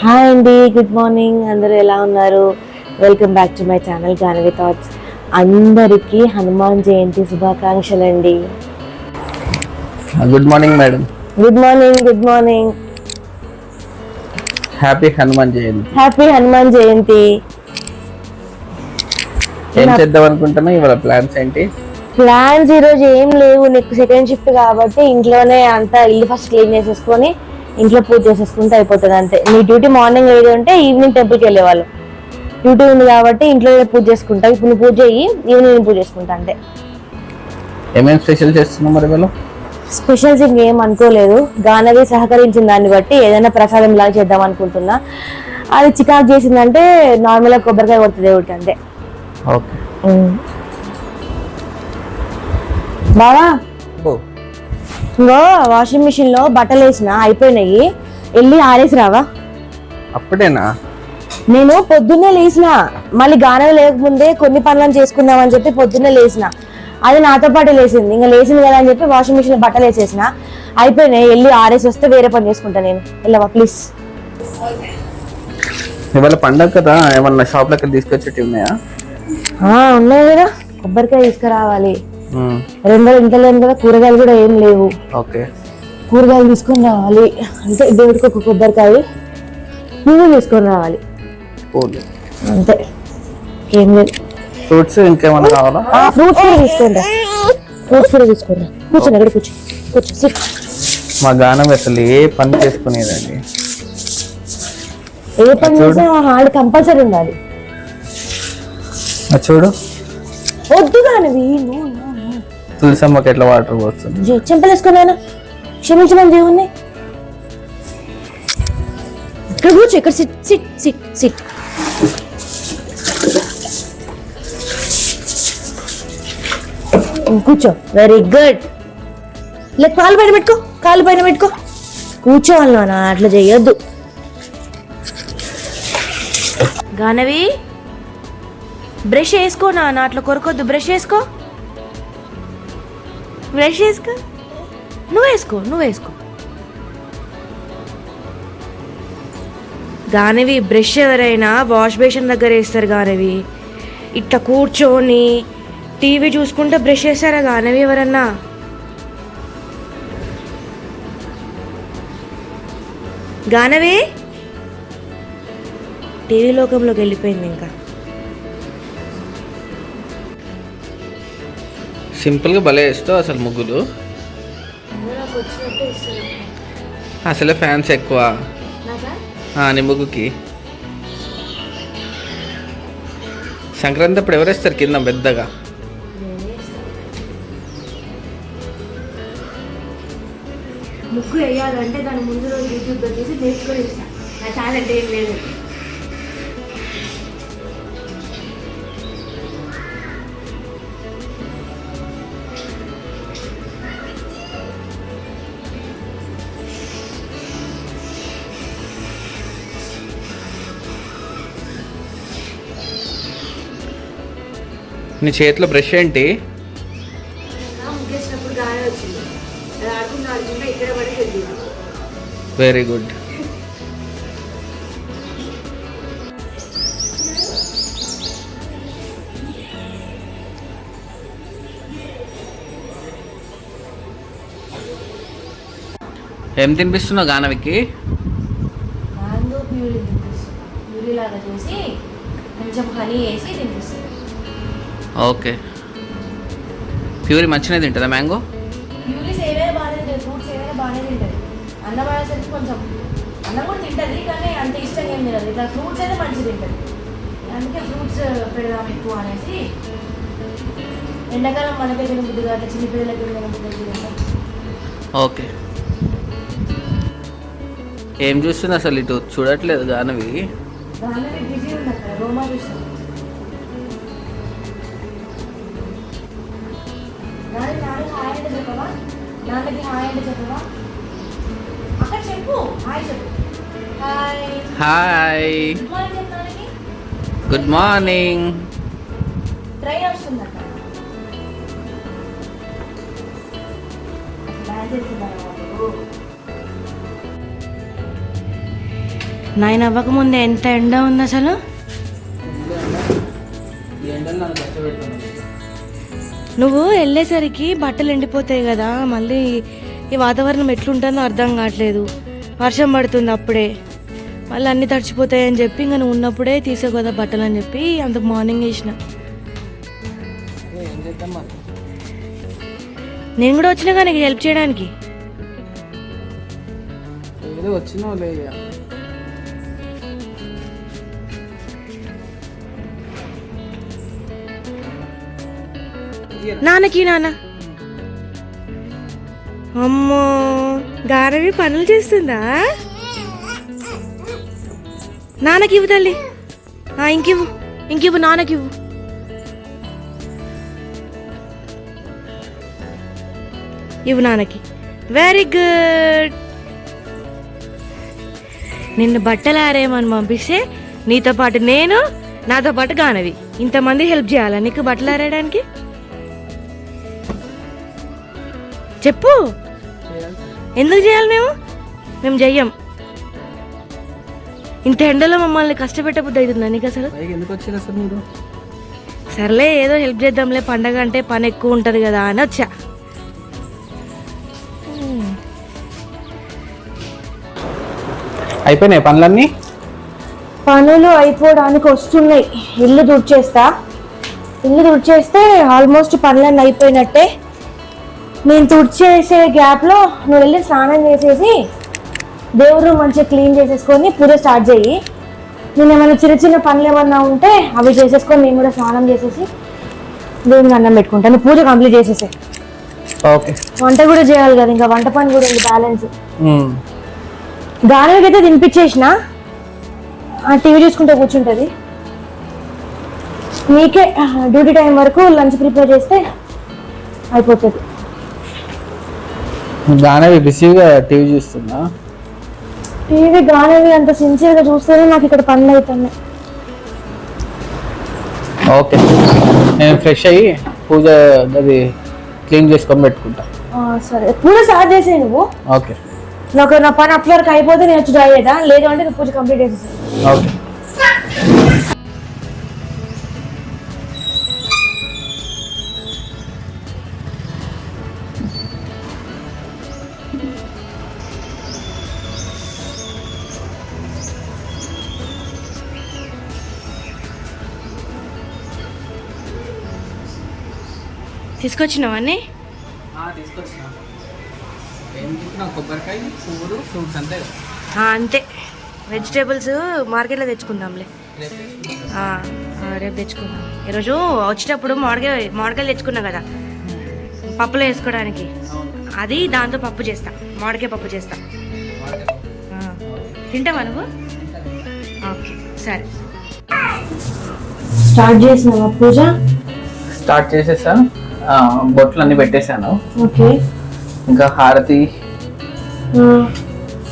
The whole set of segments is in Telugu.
హాయ్ అండి, గుడ్ మార్నింగ్. అందరూ ఎలా ఉన్నారు? Welcome back to my channel Ganavi thoughts. అందరికీ హనుమాన్ జయంతి శుభాకాంక్షలు అండి. Good morning madam. Good morning, good morning. Happy Hanuman Jayanti. Happy Hanuman Jayanti. ఏం చేద్దాం అనుకుంటున్నా? ఇవాళ ప్లాన్స్ ఏంటి? ప్లాన్స్ ఈరోజు ఏం లేవు. నీకు సెకండ్ షిఫ్ట్ కాబట్టి ఇంట్లోనే అంతా ఇల్లు ఫస్ట్ క్లీన్ చేసేసుకొని ఇంట్లో పూజ చేసేసుకుంటే అయిపోతుంది అంతే. నీ డ్యూటీ మార్నింగ్ ఏది ఉంటే ఈవినింగ్ టెంపుల్కి వెళ్ళేవాళ్ళు. డ్యూటీ ఉంది కాబట్టి ఇంట్లో పూజ చేసుకుంటా. ఇప్పుడు నువ్వు పూజ చెయ్యి, ఈవినింగ్ పూజ చేసుకుంటా అంతే. ఏమేమి స్పెషల్ చేస్తున్నావు మరి వీళ్ళు? స్పెషల్స్ ఇంకేం అనుకోలేదు. గానవి సహకరించిన దాన్ని బట్టి ఏదైనా ప్రసాదం లాగా చేద్దాం అనుకుంటున్నా. అది చికాకు చేసిందంటే నార్మల్గా కొబ్బరికాయ కొడుతుంది ఒకటి అంతే. ఓకే బావా, ఇంకో వాషింగ్ మిషన్ లో బట్టలు వేసిన అయిపోయినాయి, వెళ్ళి ఆరేసి రావా. అప్పుడేనా? నేను పొద్దున్నే లేచిన, మళ్ళీ గానవి లేకముందే కొన్ని పనులను చేసుకుందామని చెప్పి పొద్దున్నే లేచిన. అది నాతో పాటు లేచింది. ఇంకా లేచింది కదా అని చెప్పి వాషింగ్ మిషన్ లో బట్టలు వేసేసిన, అయిపోయినాయి. వెళ్ళి ఆరేసి వస్తే వేరే పని చేసుకుంటా నేను. వెళ్ళవా ప్లీజ్. ఇవాళ పండగ కదా, ఏమన్నా షాప్ లెక్క తీసుకొచ్చేటి ఉన్నాయా? ఉన్నాయి కదా, కొబ్బరికాయ తీసుకురావాలి. రెండు ఇంట్లో లేని కదా, కూరగాయలు కూడా ఏం లేవు. ఓకే, కూరగాయలు తీసుకొని రావాలి. అంటే దేవుడికి ఒక కొబ్బరికాయ, పువ్వు తీసుకొని రావాలి అంతే. ఏం లేదు. ఫ్రూట్స్ ఇంకేమన్నా కావాలా? ఫ్రూట్స్ కూడా తీసుకోండి. ఫ్రూట్స్ కూడా తీసుకోండి. కూర్చోండి, ఎక్కడ కూర్చో. మా గానం అసలు ఏ పని చేసుకునేదండి. ఏ పని చేసినా హార్డ్ కంపల్సరీ ఉండాలి. చూడు, వద్దు గానవి. తులసమ్మకి ఎట్లా వాటర్ పోస్తుంది. చెంపలేసుకున్నాను, క్షమించమని దేవుణ్ణి. ఇక్కడ కూర్చో, ఇక్కడ సిట్ సిట్ సిట్ సిట్. కూర్చో. Very good. లేక కాలు పైన పెట్టుకో. కూర్చోవాలి నాన్న, అట్లా చెయ్యొద్దు. గానవి, బ్రష్ వేసుకో నాన్న, అట్లా కొరకొద్దు. బ్రష్ వేసుకో. నువ్వు వేసుకో. గానవి, బ్రష్ ఎవరైనా వాష్ బేసిన్ దగ్గర వేస్తారు. గానవి, ఇట్లా కూర్చొని టీవీ చూసుకుంటే బ్రష్ వేస్తారా గానవి ఎవరన్నా? గానవి టీవీ లోకంలోకి వెళ్ళిపోయింది. ఇంకా సింపుల్గా భలే వేస్తావు అసలు ముగ్గులు. అసలే ఫ్యాన్స్ ఎక్కువ నీ ముగ్గుకి. సంక్రాంతి అప్పుడు ఎవరేస్తారు కింద పెద్దగా? ముగ్గు వేయాలంటే దాని ముందు రోజు యూట్యూబ్లో చేసి నేర్చుకొని ఇస్తాను. నా టాలెంట్ ఏం లేదు. నీ చేతిలో బ్రష్ ఏంటి? ముగ్గేసినప్పుడు గాలి వచ్చింది, అది ఆడుకుంటా ఇక్కడ పడి వెళ్ళింది. Very good. ఏం తినిపిస్తున్నావు గానవికి? మ్యాంగో ప్యూరీ తినిపిస్తుంది. ప్యూరీ లాగా చేసి కొంచెం హనీ వేసి తినిపిస్తుంది. ఓకే, ప్యూరీ మంచిగా తింటుందా? మ్యాంగో ప్యూరీస్ ఏవైనా బాగానే తింటుంది, ఫ్రూట్స్ ఏవైనా బాగానే తింటుంది. అన్నం అనేసరికి కొంచెం అన్నం కూడా తింటుంది, కానీ అంత ఇష్టంగా ఏం తినదు. ఇట్లా ఫ్రూట్స్ అయితే మంచిగా తింటుంది. అందుకే ఫ్రూట్స్ పెడదాం ఎక్కువ అనేసి. ఎండాకాలం మనకే తినబుద్ది కాదు, చిన్నపిల్లలకి తినబుద్ది తింటాం. ఓకే, ఏం చూస్తుంది అసలు? ఇటు చూడట్లేదు గానవి. గానవి బిజీ ఉంది అక్కడ, రోమా చూస్తాం. నాన్నకి హాయ్ అంటే చెప్పవా? అక్కడ చెప్పు, హాయ్ చెప్పు. Hi, good morning. ట్రైన్ వస్తుంది అక్కడ. 9 అవ్వకముందే ఎంత ఎండ ఉంది అసలు. నువ్వు వెళ్ళేసరికి బట్టలు ఎండిపోతాయి కదా, మళ్ళీ ఈ వాతావరణం ఎట్లుంటుందో అర్థం కావట్లేదు. వర్షం పడుతుంది అప్పుడే, మళ్ళీ అన్నీ తడిచిపోతాయని చెప్పి ఇంకా నువ్వు ఉన్నప్పుడే తీసే కదా బట్టలు అని చెప్పి అంతకు మార్నింగ్ వేసిన. నేను కూడా వచ్చినా కానీ నీకు హెల్ప్ చేయడానికి. నాన్నకి నాన్న అమ్మో గారవి పనులు చేస్తుందా? నాన్నకి ఇవ్వు తల్లి. ఇంకివ్వు నాన్నకివ్వు. ఇవ్వు నాన్నకి. Very good. నిన్ను బట్టలు ఆరేమని పంపిస్తే నీతో పాటు నేను, నాతో పాటు గానవి, ఇంతమంది హెల్ప్ చేయాలా నీకు బట్టలు ఆరేయడానికి? చెప్పు, ఎందుకు చేయాలి? మేము చెయ్యం. ఇంత ఎండలో మమ్మల్ని కష్టపెట్టబుద్ధి అవుతుందా నీకు అసలు? సర్లే ఏదో హెల్ప్ చేద్దాంలే, పండగ అంటే పని ఎక్కువ ఉంటుంది కదా అని వచ్చా. అయిపోయినాయి పనులన్నీ? పనులు అయిపోవడానికి వస్తున్నాయి. ఇల్లు తుడిచేస్తే ఆల్మోస్ట్ పనులన్నీ అయిపోయినట్టే. నేను తుడిచేసే గ్యాప్లో నువ్వు వెళ్ళి స్నానం చేసేసి దేవుడు మంచిగా క్లీన్ చేసేసుకొని పూజ స్టార్ట్ చేయి. నేను ఏమైనా చిన్న పనులు ఏమన్నా ఉంటే అవి చేసేసుకొని నేను కూడా స్నానం చేసేసి దేవునికి అన్నం పెట్టుకుంటాను. పూజ కంప్లీట్ చేసేసి ఓకే. వంట కూడా చేయాలి కదా, ఇంకా వంట పని కూడా ఉంది బ్యాలెన్స్. గానవికి అయితే తినిపించేసిన, టీవీ చూసుకుంటూ కూర్చుంటుంది. నీకే డ్యూటీ టైం వరకు లంచ్ ప్రిపేర్ చేస్తే అయిపోతుంది. గానవి బిజీగా టీవీ చూస్తుందా? టీవీ గానవి అంత సిన్సియర్గా చూస్తేనే నాకు ఇక్కడ పనులు అవుతున్నాయి. ఓకే, నేను ఫ్రెష్ అయ్యి పూజ అది క్లీన్ చేసుకొని పెట్టుకుంటా. సరే, పూజ స్టార్ట్ చేసే నువ్వు. ఓకే, నాకు నా పని అప్ వరకు అయిపోతే నేను వచ్చి డ్రైవ్ అవుతా, లేదు అంటే పూజ కంప్లీట్ చేసేసాను. ఓకే. తీసుకొచ్చినావా అన్నీ? అంతే, వెజిటేబుల్స్ మార్కెట్లో తెచ్చుకుందాంలే. రేపు తెచ్చుకుందాం. ఈరోజు వచ్చేటప్పుడు మామిడికాయలు తెచ్చుకున్నా కదా పప్పులో వేసుకోవడానికి, అది దాంతో పప్పు చేస్తా, మామిడికాయ పప్పు చేస్తా. తింటావా నువ్వు? ఓకే సరే. స్టార్ట్ చేసినావా పూజ? స్టార్ట్ చేసేసా, బొట్లు అన్ని పెట్టేశాను. ఓకే. ఇంకా హారతి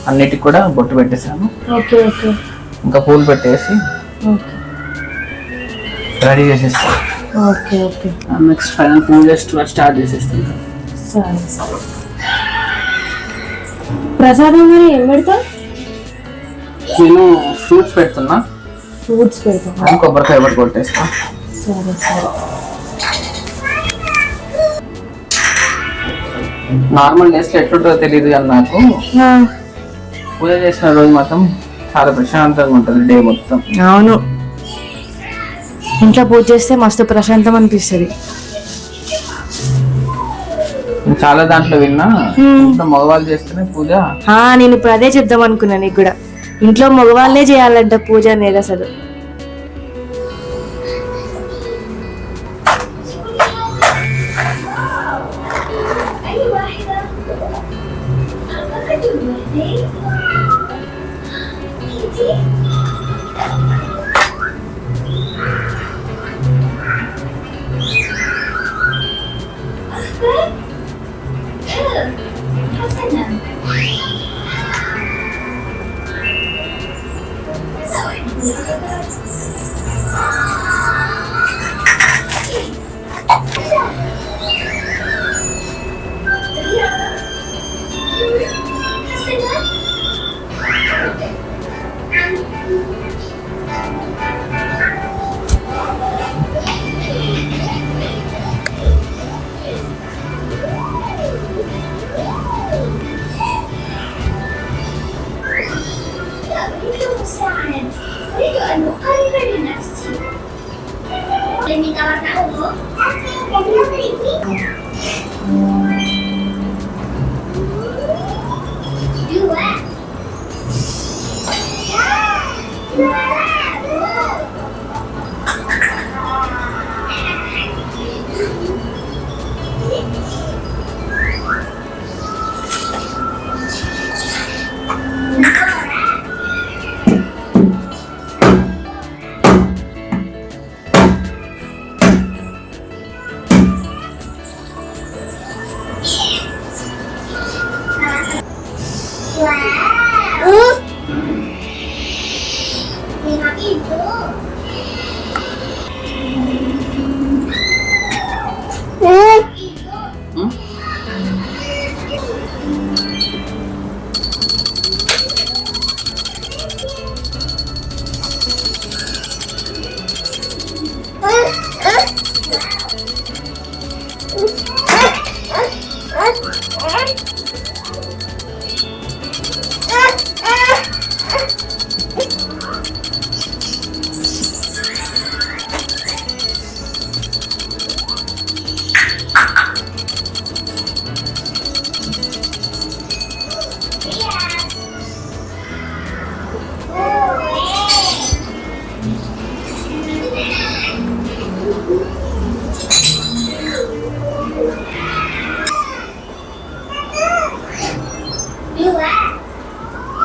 అన్నిటికి కూడా బొట్టు పెట్టేశాను. Okay okay. ఇంకా పూలు పెట్టేసి రెడీ చేసేస్తాను. Okay okay. నెక్స్ట్ ఫైనల్ పూజ స్టార్ట్ చేసేస్తాను. సరే సరే. ప్రసాదం మరి ఏం పెడతా? నేను ఫ్రూట్స్ పెడుతున్నా. ఫ్రూట్స్ పెడతా, కొబ్బరికాయ ఒకటి కొట్టేస్తా. సరే సరే. నార్మల్ డేస్ లో ఎట్లుంటుందో తెలియదు కానీ నాకు పూజ చేసిన రోజు మాత్రం చాలా ప్రశాంతంగా ఉంటుంది డే మొత్తం. అవును, ఇంట్లో పూజ చేస్తే మస్తు ప్రశాంతం అనిపిస్తుంది. చాలా దాంట్లో విన్నా మగవాళ్ళు చేస్తేనే పూజ. నేను ఇప్పుడు అదే చెప్దాం అనుకున్నా నీకు కూడా. ఇంట్లో మగవాళ్ళే చేయాలంట పూజ అనేది అసలు.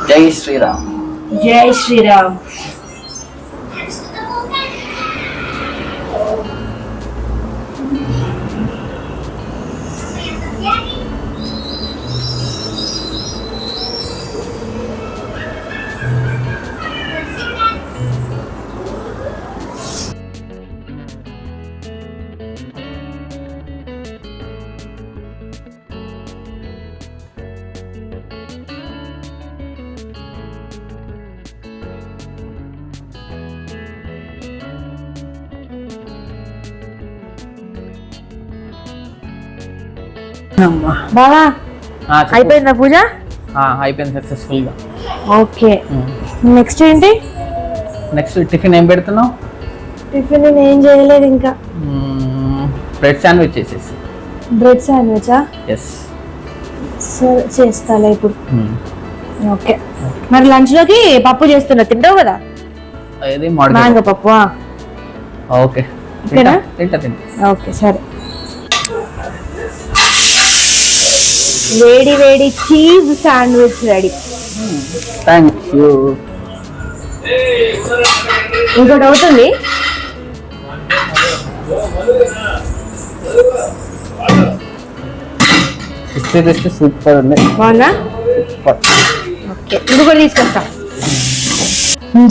జై శ్రీరామ్. జై శ్రీరామ్. బావా అయిపోయిందా పూజ? అయిపోయింది సక్సెస్ఫుల్ గా. ఓకే, నెక్స్ట్ ఏంటి? నెక్స్ట్ టిఫిన్ ఏం పెడుతున్నావు? టిఫిన్ ఏం చేయలేదు ఇంకా. బ్రెడ్ శాండ్విచ్ చేసేసి. బ్రెడ్ శాండ్విచా? ఎస్, సరే చేస్తాలే ఇప్పుడు. ఓకే, మరి లంచ్ లోకి పప్పు చేస్తున్నా, తింటావు కదా? అది మ్యాంగో పప్పు. ఓకే, తింటా. ఓకే సరే. వేడి వేడి cheese sandwich ready. Thank you. ఇంకోటి అవుతుంది. సూపర్ ఉంది. బాగుందా? ఓకే, ఇంకొకటి తీసుకొస్తా.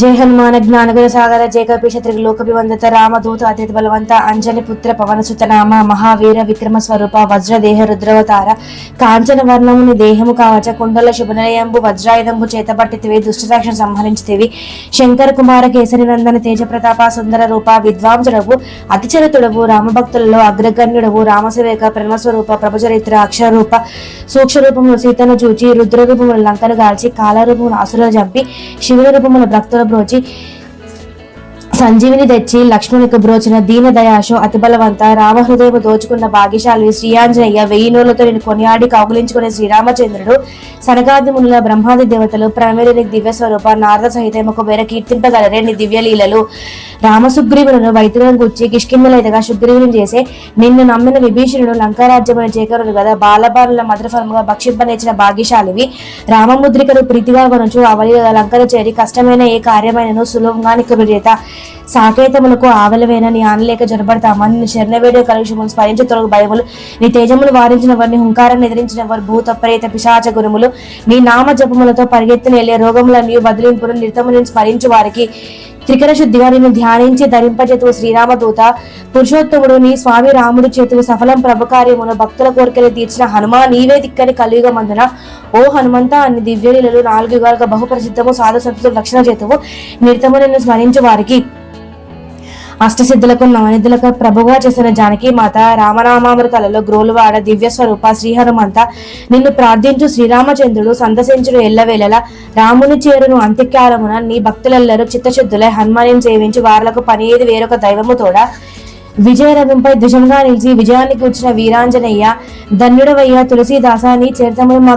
జయ హనుమాన జ్ఞానగుణ సాగర జయ కపీశత్రిక లోకభివందత రామదూత అతిథి బలవంత అంజని పుత్ర పవనసుత నామ మహావీర విక్రమ స్వరూప వజ్రదేహ రుద్రవతార కాంచన వర్ణముని దేహము కావచ కుండల శుభనయంబు వజ్రాయుధంబు చేతపట్టితివి దుష్టరాక్షణ సంహరించితివి శంకర కుమార కేసరి నందన తేజ ప్రతాప సుందర రూప విద్వాంసుడవు అతిచరితుడవు రామభక్తులలో అగ్రగణ్యుడవు రామసేవేక ప్రణవస్వరూప ప్రభుచరిత్ర అక్షరూప సూక్ష్మ రూపములు సీతను చూచి రుద్ర రూపములు లంకను గాల్చి కాలరూపములు అసురులు చంపి శివుని రూపములు భక్తుల బ్రోచి సంజీవిని తెచ్చి లక్ష్మణునికి బ్రోచిన దీన దయాశో అతి బలవంత రామహృదయము దోచుకున్న భాగ్యశాలి శ్రీయాంజనేయ 1000 నోళ్లతో నేను కొనియాడి కౌగులించుకునే శ్రీరామచంద్రుడు సనకాది మునుల బ్రహ్మాది దేవతలు ప్రమేరుని దివ్య స్వరూప నారద సహితముకు వేర కీర్తింపగలరే నీ దివ్య లీలలు. రామసుగ్రీవులను వైద్యులను గుచ్చి కిష్కిందలైతగా సుగ్రీవుని చేసే నిన్ను నమ్మిన విభీషణుడు లంకారాజ్యమును చేకరుడు కదా బాలబాలుల మధురఫలముగా భక్షింపనేచిన భాగ్యశాలివి. రామముద్రికను ప్రీతిగా కొనుచు అవలి లంకను చేరి కష్టమైన ఏ కార్యమైనను సులభంగా నికృచేత సాకేతములకు ఆవలవేన నీ ఆనలేక జొరబడతామా నిన్ను శరణవేడే కలుషములు స్మరించి తొలగు భయములు నీ తేజములు వారించిన వారిని హుంకారాన్ని ఎదిరించిన వారు భూత ప్రేత పిశాచ గురుములు నీ నామ జపములతో పరిగెత్తిన రోగములన్నీ బదిలింపును నిర్తములను స్మరించు వారికి త్రికర శుద్ధిగా నిన్ను ధ్యానించి ధరింపజేతువు శ్రీరామదూత. పురుషోత్తముడు నీ స్వామి రాముడి చేతువు సఫలం ప్రభు కార్యమును భక్తుల కోరికలు తీర్చిన హనుమా నీవే దిక్కని కలియుగమందున ఓ హనుమంత అన్ని దివ్యలీలలు 4 యుగాలుగా బహుప్రసిద్ధము సాధు సంతులు రక్షణ చేతువు. నిత్యము నిన్ను స్మరించు వారికి అష్టసిద్ధులకు నవనిధులకు ప్రభుగా చేసిన జానకి మాత రామనామామృతాలలో గ్రోలువాడ దివ్య స్వరూప శ్రీ హనుమంత నిన్ను ప్రార్థించు శ్రీరామచంద్రుడు సందర్శించుడు ఎల్లవేళలా రాముని చేరును అంత్యకాలమున నీ భక్తులెల్లరూ చిత్తశుద్ధులై హనుమానిని సేవించి వారులకు పనియేది వేరొక దైవము తోడ విజయరథంపై ధ్వజంగా నిలిచి విజయాన్ని కూర్చిన వీరాంజనేయ ధన్యుడవయ్య తులసీదాస నీ చరితమును మా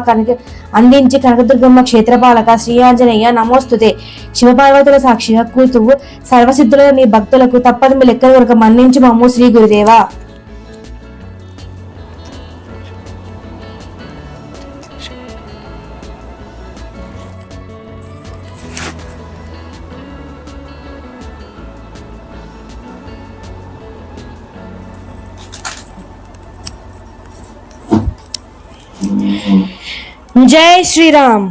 అందించి కనకదుర్గమ్మ క్షేత్రపాలక శ్రీ ఆంజనేయ నమోస్తుతే. శివపార్వతుల సాక్షిగా కూతువు సర్వసిద్ధుల నీ భక్తులకు తప్పదు లెక్క వరకు మన్నించు మమ్ము శ్రీ గురుదేవా. జై శ్రీరామ్.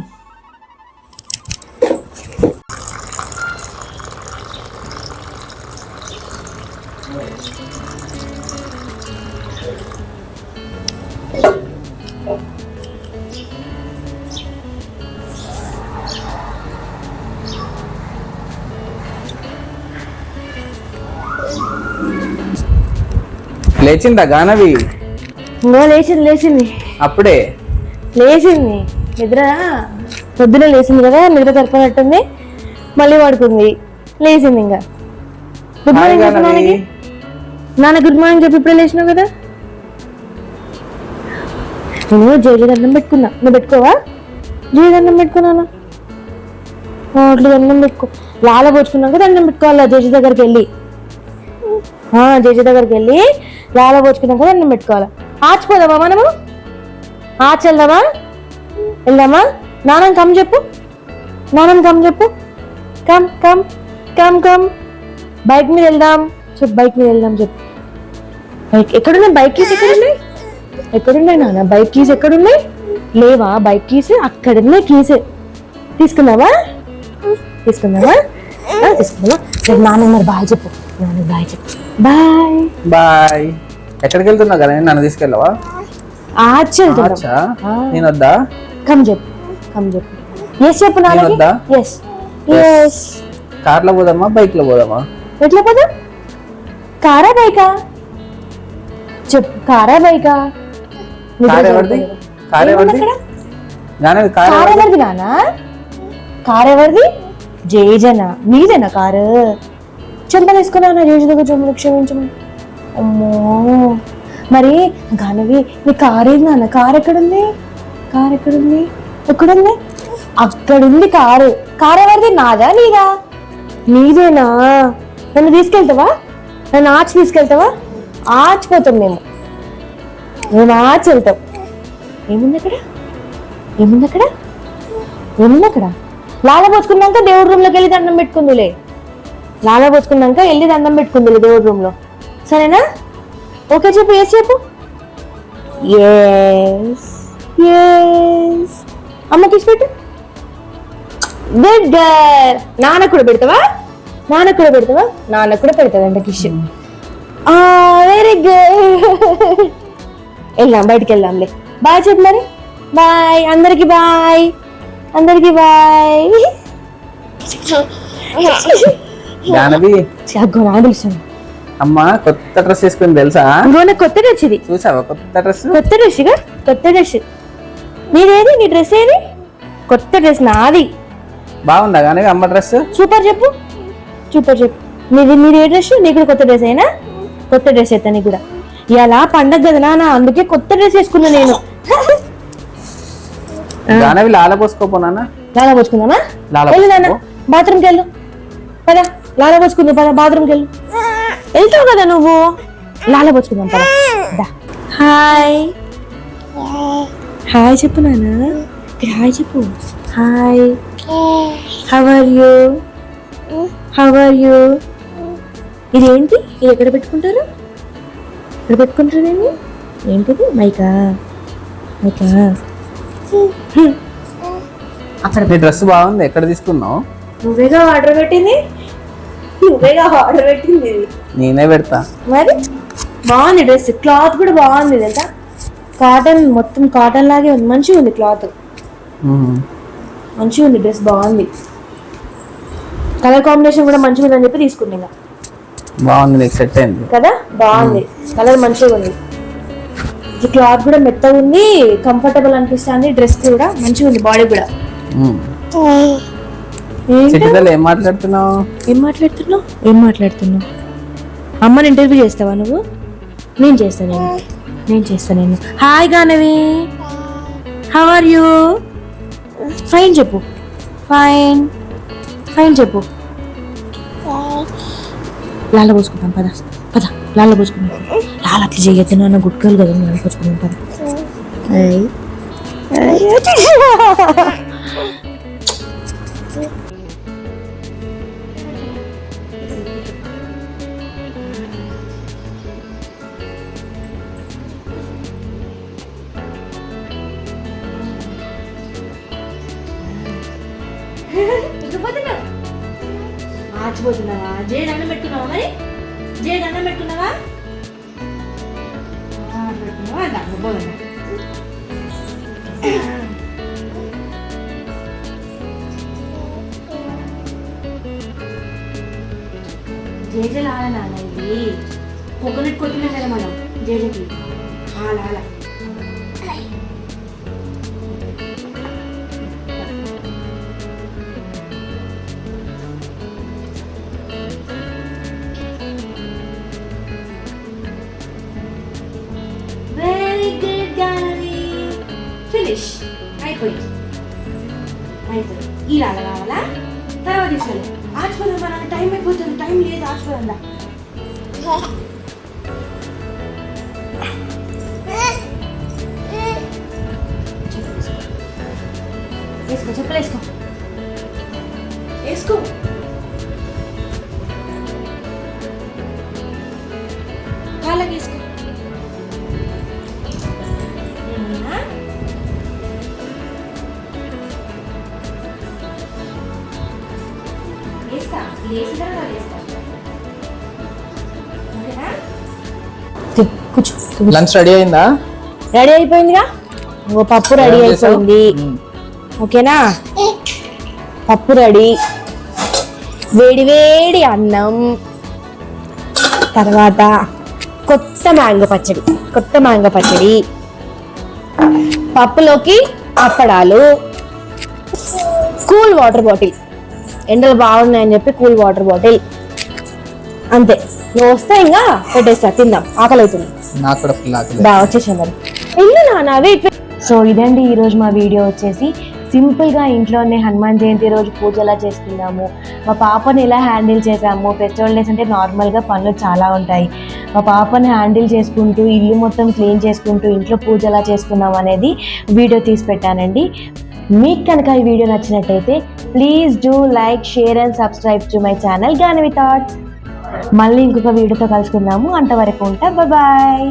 లేచిందా గానవి? లేచింది అప్పుడే లేచింది. నిద్ర పొద్దున లేచింది కదా, నిద్ర తరపునట్టుంది, మళ్ళీ పడుకుంది, లేచింది. ఇంకా గుడ్ మార్నింగ్ చెప్పు నాన్నకి. నాన్న గుడ్ మార్నింగ్ చెప్పి ఇప్పుడే లేచినావు కదా. నేను జయదండం పెట్టుకున్నా, నువ్వు పెట్టుకోవా? జయదండం పెట్టుకున్నానా? అట్లా దండం పెట్టుకో. లాల పోచుకున్నాక దండం పెట్టుకోవాలా జడ్జి దగ్గరికి వెళ్ళి. జడ్జి దగ్గరికి వెళ్ళి లాల పోచుకున్నాక దండం పెట్టుకోవాలా. ఆచిపోదామా మనము? వెళ్దామా? వెళ్దామా? నాన్న కమ్ చెప్పు, నాన్న కమ్ చెప్పు. Come come come come. Bike మీద వెళ్దాం చెప్పు, బైక్ మీద వెళ్దాం చెప్పు. బైక్ ఎక్కడున్నాయి? బైక్ కీస్ ఎక్కడున్నాయి? ఎక్కడున్నాయి నాన్న? బైక్ కీస్ ఎక్కడున్నాయి? లేవా బైక్ కీస్? అక్కడున్నాయి కీస్. తీసుకున్నావా? తీసుకుందామా? తీసుకుందామా? సరే నాన్న మరి బాయ్ చెప్పు. నాన్న బాయ్ చెప్పు. Bye bye. ఎక్కడికి వెళ్తున్నావు కదా, నన్ను తీసుకెళ్ళవా? నేను వద్దా? కమ్ చెప్పు, కమ్ చెప్పు. ఎస్ చెప్పు నాన్న. Yes yes. కార్ లో పోదామా బైక్ లో పోదామా? ఎట్లా పోదాం? కారా బైకా చెప్పు. కారా బైకా? కార్ ఎవరిది? కార్ ఎవరిది? కార్ ఎవరిది నాన్న? కార్ ఎవరిది? జేజన. నీదేనా కారు? చెంపలేసుకున్నా జేజు దగ్గర చెంపలు క్షమించమని. అమ్మో మరి గానవి నీ కార్ ఏది నాన్న? కార్ ఎక్కడుంది? కార్ ఎక్కడుంది? ఎక్కడుంది? అక్కడుంది కారు. కారు ఎవరిది? నాదా నీదా? నీదేనా? నన్ను తీసుకెళ్తావా? నన్ను ఆచి తీసుకెళ్తావా? ఆచిపోతాం మేము ఆచి వెళ్తాం. ఏముంది అక్కడ? ఏముంది అక్కడ? ఏముంది అక్కడ? లాల పోసుకున్నాక దేవుడి రూమ్లోకి వెళ్ళి దండం పెట్టుకుందులే. లాల పోసుకున్నాక వెళ్ళి దండం పెట్టుకుందులే దేవుడి రూమ్లో. సరేనా? ఓకే చెప్పు. ఎస్ చెప్పు. Yes yes. అమ్మ కిస్ పెట్టు. Good girl. నాన్న కూడా పెడతావా? నాన్న కూడా పెడతావా? నాన్న కూడా పెడతాదంట కిస్. Very good. వెళ్దాం, బయటికి వెళ్దాంలే. బాయ్ చెప్పు మరి. బాయ్ అందరికి. బాయ్ అందరికి. బాయ్. జానవి తెలుసు. అమ్మా కొత్త డ్రెస్ వేసుకుని తెలుసా? కొత్త డ్రెస్ ఇది. చూసావా కొత్త డ్రెస్? కొత్త డ్రెస్ కొత్త డ్రెస్. నీదేది? నీ డ్రెస్ ఏది? కొత్త డ్రెస్ నాది. బాగుందా కానీ అమ్మ డ్రెస్? సూపర్ చెప్పు, సూపర్ చెప్పు. నీది ఏ డ్రెస్? నీకు కూడా కొత్త డ్రెస్ అయినా? కొత్త డ్రెస్ అయితే నీకు కూడా ఇలా పండగ కదా నాన్న, అందుకే కొత్త డ్రెస్ వేసుకున్నా నేను. జానవి లాల పోసుకోపోనా? లాల పోసుకుందామా? వెళ్ళు నాన్న, బాత్రూమ్కి వెళ్ళు. పదా లాల పోసుకుందాం, పదా బాత్రూమ్కి వెళ్ళు. వెళ్తావు కదా నువ్వు. లాల పోసుకుందాం పదా. హాయ్ హాయ్ చెప్పు నాన్న. హాయ్ చెప్పు. Hi. How are you? How are you? ఇదేంటి? ఇది ఎక్కడ పెట్టుకుంటారు? ఎక్కడ పెట్టుకుంటారు దీన్ని? ఏంటిది? మైకా? మైకా? అక్కడ డ్రెస్ బాగుంది. ఎక్కడ తీసుకున్నావు? నువ్వేగా ఆర్డర్ పెట్టింది. నువ్వేగా ఆర్డర్ పెట్టింది ఇది. నేనే పెడతా. మరి బాగుంది డ్రెస్, క్లాత్ కూడా బాగుంది తెలుసా, కాటన్, మొత్తం కాటన్ లాగే ఉంది, మంచిగా ఉంది క్లాత్, మంచిగా ఉంది డ్రెస్, బాగుంది. కలర్ కాంబినేషన్ కూడా మంచిగా ఉందని చెప్పి తీసుకున్నా. బాగుంది, నీకు సెట్ అయింది కదా, బాగుంది, కలర్ మంచిగా ఉంది, క్లాత్ కూడా మెత్తగా ఉంది, కంఫర్టబుల్ అనిపిస్తుంది, డ్రెస్ కూడా మంచిగా ఉంది, బాడీ కూడా. ఏం మాట్లాడుతున్నావు? ఏం మాట్లాడుతున్నావు? అమ్మని ఇంటర్వ్యూ చేస్తావా నువ్వు? నేను చేస్తాను. Hi Ganavi, how are you? Fine చెప్పు, ఫైన్ చెప్పు. లాల పోసుకుంటాం పద, లాల పోసుకుంటాం. లాల అట్లా చేయొద్దు నాన్న, గుడ్కలు కదా, లాల పోసుకుంటాం పద. మార్చిపోతున్నావా? జేడన్నం పెట్టుకున్నావా? మరి జేడన్నం పెట్టుకున్నావా? జేజలు ఆల నాన్న, ఇది పొగనెట్టు కొట్టినాం కదా మనం జేజకి, ఆల ఫినిష్ అయిపోయింది. ఇలా కావాలా? తర్వాత తీసుకోవాలి. ఆచిపోదాం, మన టైం అయిపోతుంది, టైం లేదు, ఆచిపోదా. వేసుకో, చెప్పులు వేసుకో. కాళ్ళకి వేసుకో. లంచ్ రెడీ అయిందా? రెడీ అయిపోయిందిగా, పప్పు రెడీ అయిపోయింది. ఓకేనా, పప్పు రెడీ, వేడి అన్నం, తర్వాత కొత్త మ్యాంగో పచ్చడి, పప్పులోకి అప్పడాలు, కూల్ వాటర్ బాటిల్, ఎండలు బాగున్నాయని చెప్పి కూల్ వాటర్ బాటిల్, అంతే. నువ్వు వస్తే ఇంకా పెట్టేస్తా, తిందాం, ఆకలి అవుతుంది. వచ్చేసా మరి, ఇల్లు నాన్న. సో ఇదండి ఈరోజు మా వీడియో వచ్చేసి, సింపుల్గా ఇంట్లోనే హనుమాన్ జయంతి రోజు పూజ ఎలా చేసుకున్నాము, మా పాపని ఎలా హ్యాండిల్ చేసాము. ఫెస్టివల్ డేస్ అంటే నార్మల్గా పనులు చాలా ఉంటాయి, మా పాపని హ్యాండిల్ చేసుకుంటూ, ఇల్లు మొత్తం క్లీన్ చేసుకుంటూ, ఇంట్లో పూజ ఎలా చేసుకున్నాము అనేది వీడియో తీసి పెట్టానండి. మీకు కనుక ఈ వీడియో నచ్చినట్టయితే please do like, share and subscribe to my channel Ganavi thoughts. మళ్ళీ ఇంకొక వీడియోతో కలుసుకుందాము, అంతవరకు ఉంటా, బాయ్.